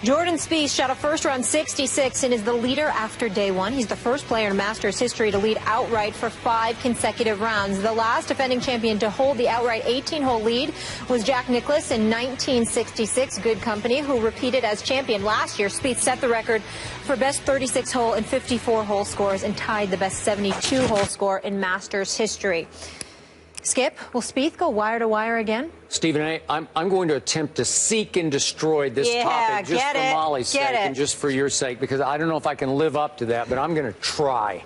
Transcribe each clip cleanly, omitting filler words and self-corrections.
Jordan Spieth shot a first-round 66 and is the leader after day one. He's the first player in Masters history to lead outright for 5 consecutive rounds. The last defending champion to hold the outright 18-hole lead was Jack Nicklaus in 1966. Good company, who repeated as champion last year. Spieth set the record for best 36-hole and 54-hole scores and tied the best 72-hole score in Masters history. Skip, will Spieth go wire to wire again? Stephen, I'm going to attempt to seek and destroy this topic just for Molly's sake and just for your sake, because I don't know if I can live up to that, but I'm going to try.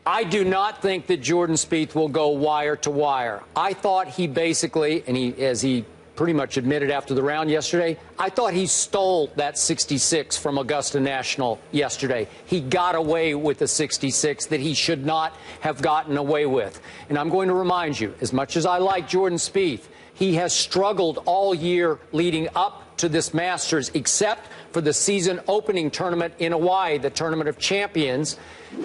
I do not think that Jordan Spieth will go wire to wire. I thought he basically, and as he pretty much admitted after the round yesterday, I thought he stole that 66 from Augusta National yesterday. He got away with a 66 that he should not have gotten away with. And I'm going to remind you, as much as I like Jordan Spieth, he has struggled all year leading up to this Masters, except for the season opening tournament in Hawaii, the Tournament of Champions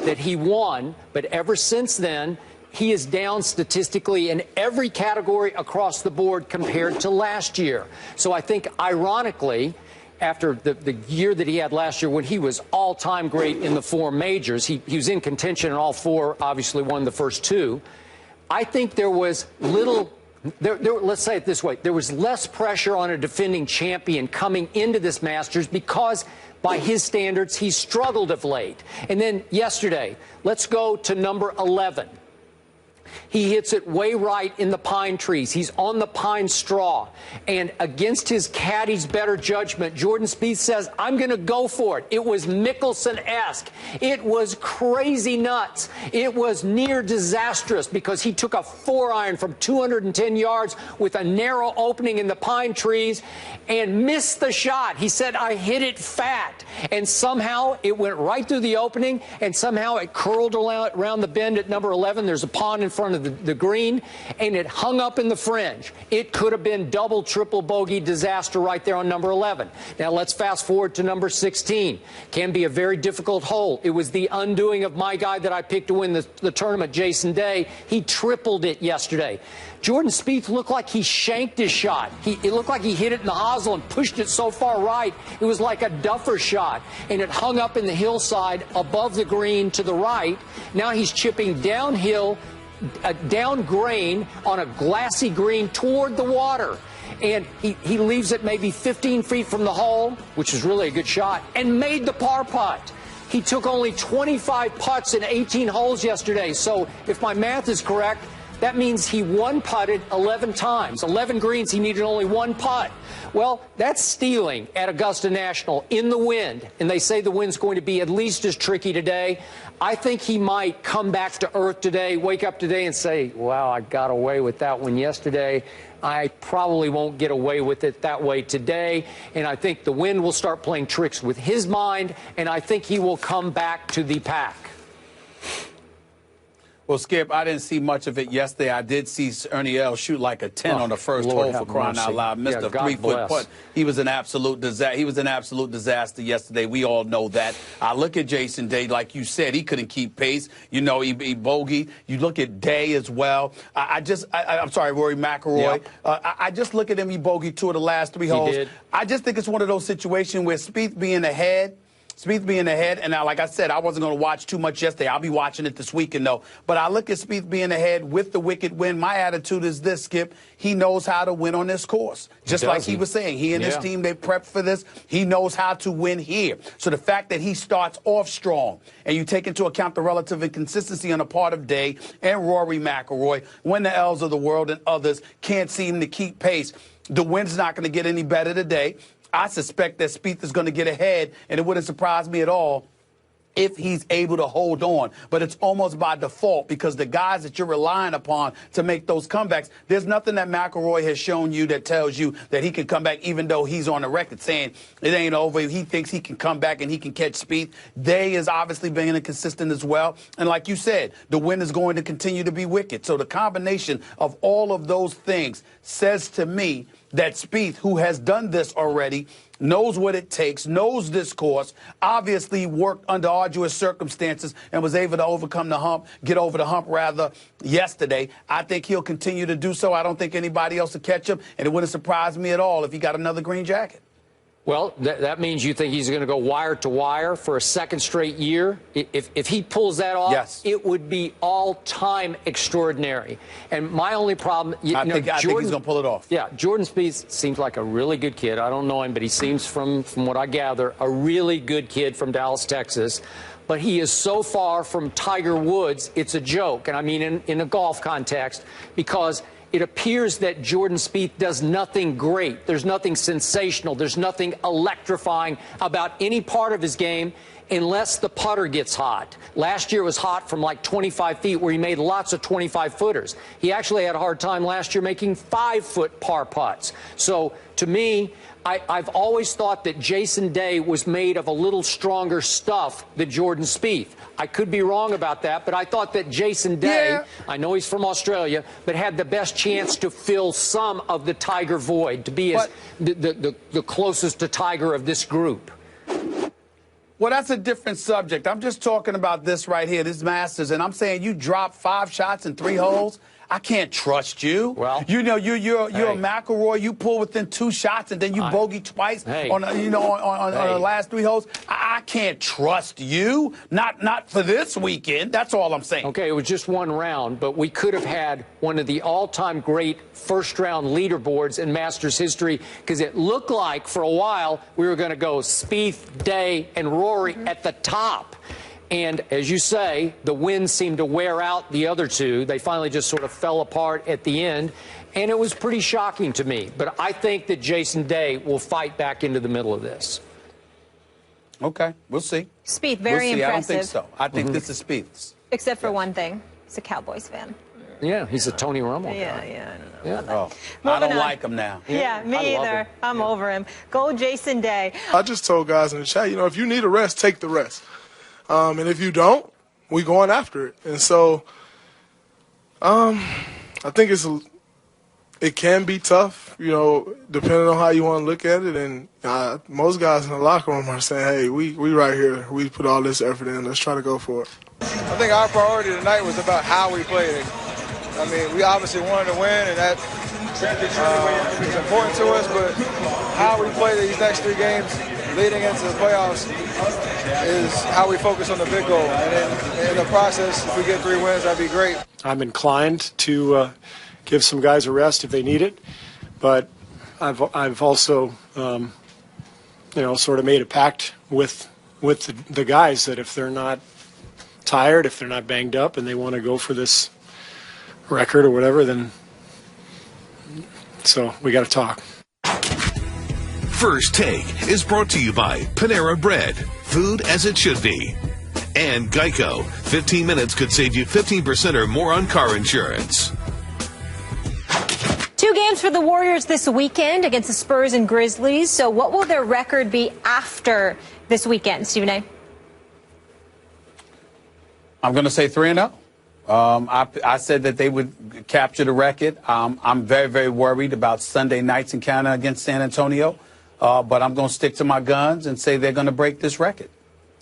that he won. But ever since then, he is down statistically in every category across the board compared to last year. So I think, ironically, after the year that he had last year when he was all-time great in the 4 majors, he was in contention in all 4, obviously won the first 2. I think there was little, let's say it this way, there was less pressure on a defending champion coming into this Masters because, by his standards, he struggled of late. And then yesterday, let's go to number 11. He hits it way right in the pine trees. He's on the pine straw. And against his caddy's better judgment, Jordan Spieth says, I'm going to go for it. It was Mickelson-esque. It was crazy nuts. It was near disastrous because he took a 4-iron from 210 yards with a narrow opening in the pine trees and missed the shot. He said, I hit it fat. And somehow it went right through the opening, and somehow it curled around the bend at number 11. There's a pond in front of the green, and it hung up in the fringe. It could have been double, triple bogey disaster right there on number 11. Now let's fast forward to number 16. Can be a very difficult hole. It was the undoing of my guy that I picked to win the tournament, Jason Day. He tripled it yesterday. Jordan Spieth looked like he shanked his shot. It looked like he hit it in the hosel and pushed it so far right, it was like a duffer shot, and it hung up in the hillside above the green to the right. Now he's chipping downhill, down grain on a glassy green toward the water. And he leaves it maybe 15 feet from the hole, which is really a good shot, and made the par putt. He took only 25 putts in 18 holes yesterday. So if my math is correct, that means he one-putted 11 times. 11 greens, he needed only 1 putt. Well, that's stealing at Augusta National in the wind, and they say the wind's going to be at least as tricky today. I think he might come back to earth today, wake up today and say, wow, I got away with that one yesterday. I probably won't get away with it that way today. And I think the wind will start playing tricks with his mind, and I think he will come back to the pack. Well, Skip, I didn't see much of it yesterday. I did see Ernie Els shoot like a 10 on the first hole, for crying out loud. Missed a 3-foot putt. He was an absolute disaster. He was an absolute disaster yesterday. We all know that. I look at Jason Day, like you said, he couldn't keep pace. You know, he bogeyed. You look at Day as well. I'm sorry, Rory McIlroy. Yep. I just look at him. He bogeyed 2 of the last 3 holes. He did. I just think it's one of those situations where Spieth being ahead, and now, like I said, I wasn't going to watch too much yesterday. I'll be watching it this weekend, though. But I look at Spieth being ahead with the wicked win. My attitude is this, Skip. He knows how to win on this course. Just like he was saying. He and his team, they prepped for this. He knows how to win here. So the fact that he starts off strong, and you take into account the relative inconsistency on the part of Day and Rory McIlroy, when the Els of the world and others can't seem to keep pace, the wind's not going to get any better today. I suspect that Spieth is going to get ahead, and it wouldn't surprise me at all if he's able to hold on. But it's almost by default, because the guys that you're relying upon to make those comebacks, there's nothing that McIlroy has shown you that tells you that he can come back, even though he's on the record saying it ain't over. He thinks he can come back and he can catch Spieth. Day is obviously being inconsistent as well. And like you said, the wind is going to continue to be wicked. So the combination of all of those things says to me that Spieth, who has done this already, knows what it takes, knows this course, obviously worked under arduous circumstances and was able to overcome the hump, get over the hump rather, yesterday. I think he'll continue to do so. I don't think anybody else will catch him, and it wouldn't surprise me at all if he got another green jacket. Well, that means you think he's going to go wire to wire for a second straight year? If he pulls that off, yes, it would be all-time extraordinary. And my only problem, I think he's going to pull it off. Yeah, Jordan Spieth seems like a really good kid. I don't know him, but he seems, from what I gather, a really good kid from Dallas, Texas. But he is so far from Tiger Woods, it's a joke. And I mean in a golf context, because it appears that Jordan Spieth does nothing great. There's nothing sensational. There's nothing electrifying about any part of his game unless the putter gets hot. Last year was hot from like 25 feet, where he made lots of 25-footers. He actually had a hard time last year making 5-foot par putts. So to me, I've always thought that Jason Day was made of a little stronger stuff than Jordan Spieth. I could be wrong about that, but I thought that Jason Day, I know he's from Australia, but had the best chance to fill some of the Tiger void, to be as the closest to Tiger of this group. Well, that's a different subject. I'm just talking about this right here, this Masters, and I'm saying you dropped 5 shots in 3 holes. I can't trust you. Well, you know, you're a McElroy. You pull within 2 shots and then you bogey twice on the last 3 holes. I can't trust you. Not for this weekend. That's all I'm saying. Okay, it was just 1 round, but we could have had one of the all-time great first-round leaderboards in Masters history, because it looked like for a while we were going to go Spieth, Day, and Rory at the top. And as you say, the wins seemed to wear out the other 2. They finally just sort of fell apart at the end. And it was pretty shocking to me. But I think that Jason Day will fight back into the middle of this. Okay, we'll see. Spieth, very impressive. I don't think so. I think this is Spieth's. Except for one thing. He's a Cowboys fan. Yeah, he's a Tony Romo guy. Yeah, I don't know. Yeah. Oh, I don't like him now. Yeah, me either. I'm over him. Go Jason Day. I just told guys in the chat, you know, if you need a rest, take the rest. And if you don't, we going after it. And so I think it can be tough, you know, depending on how you want to look at it. And most guys in the locker room are saying, hey, we right here. We put all this effort in. Let's try to go for it. I think our priority tonight was about how we played it. I mean, we obviously wanted to win, and that is important to us, but how we play these next 3 games leading into the playoffs is how we focus on the big goal. And then in the process, if we get 3 wins, that'd be great. I'm inclined to give some guys a rest if they need it, but I've also, you know, sort of made a pact with the guys that if they're not tired, if they're not banged up, and they want to go for this record or whatever, then so we got to talk. First Take is brought to you by Panera Bread, food as it should be, and Geico. 15 minutes could save you 15% or more on car insurance. 2 games for the Warriors this weekend against the Spurs and Grizzlies. So what will their record be after this weekend, Stephen A? I'm going to say 3-0. I said that they would capture the record. I'm very, very worried about Sunday nights in Canada against San Antonio. But I'm going to stick to my guns and say they're going to break this record.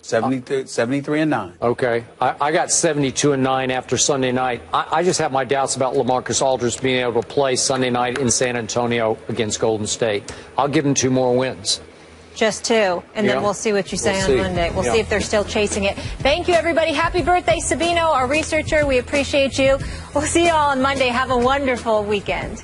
73-9. Okay. I got 72-9 after Sunday night. I just have my doubts about LaMarcus Aldridge being able to play Sunday night in San Antonio against Golden State. I'll give him 2 more wins. Just 2, and then we'll see what you say on Monday. We'll see if they're still chasing it. Thank you, everybody. Happy birthday, Sabino, our researcher. We appreciate you. We'll see you all on Monday. Have a wonderful weekend.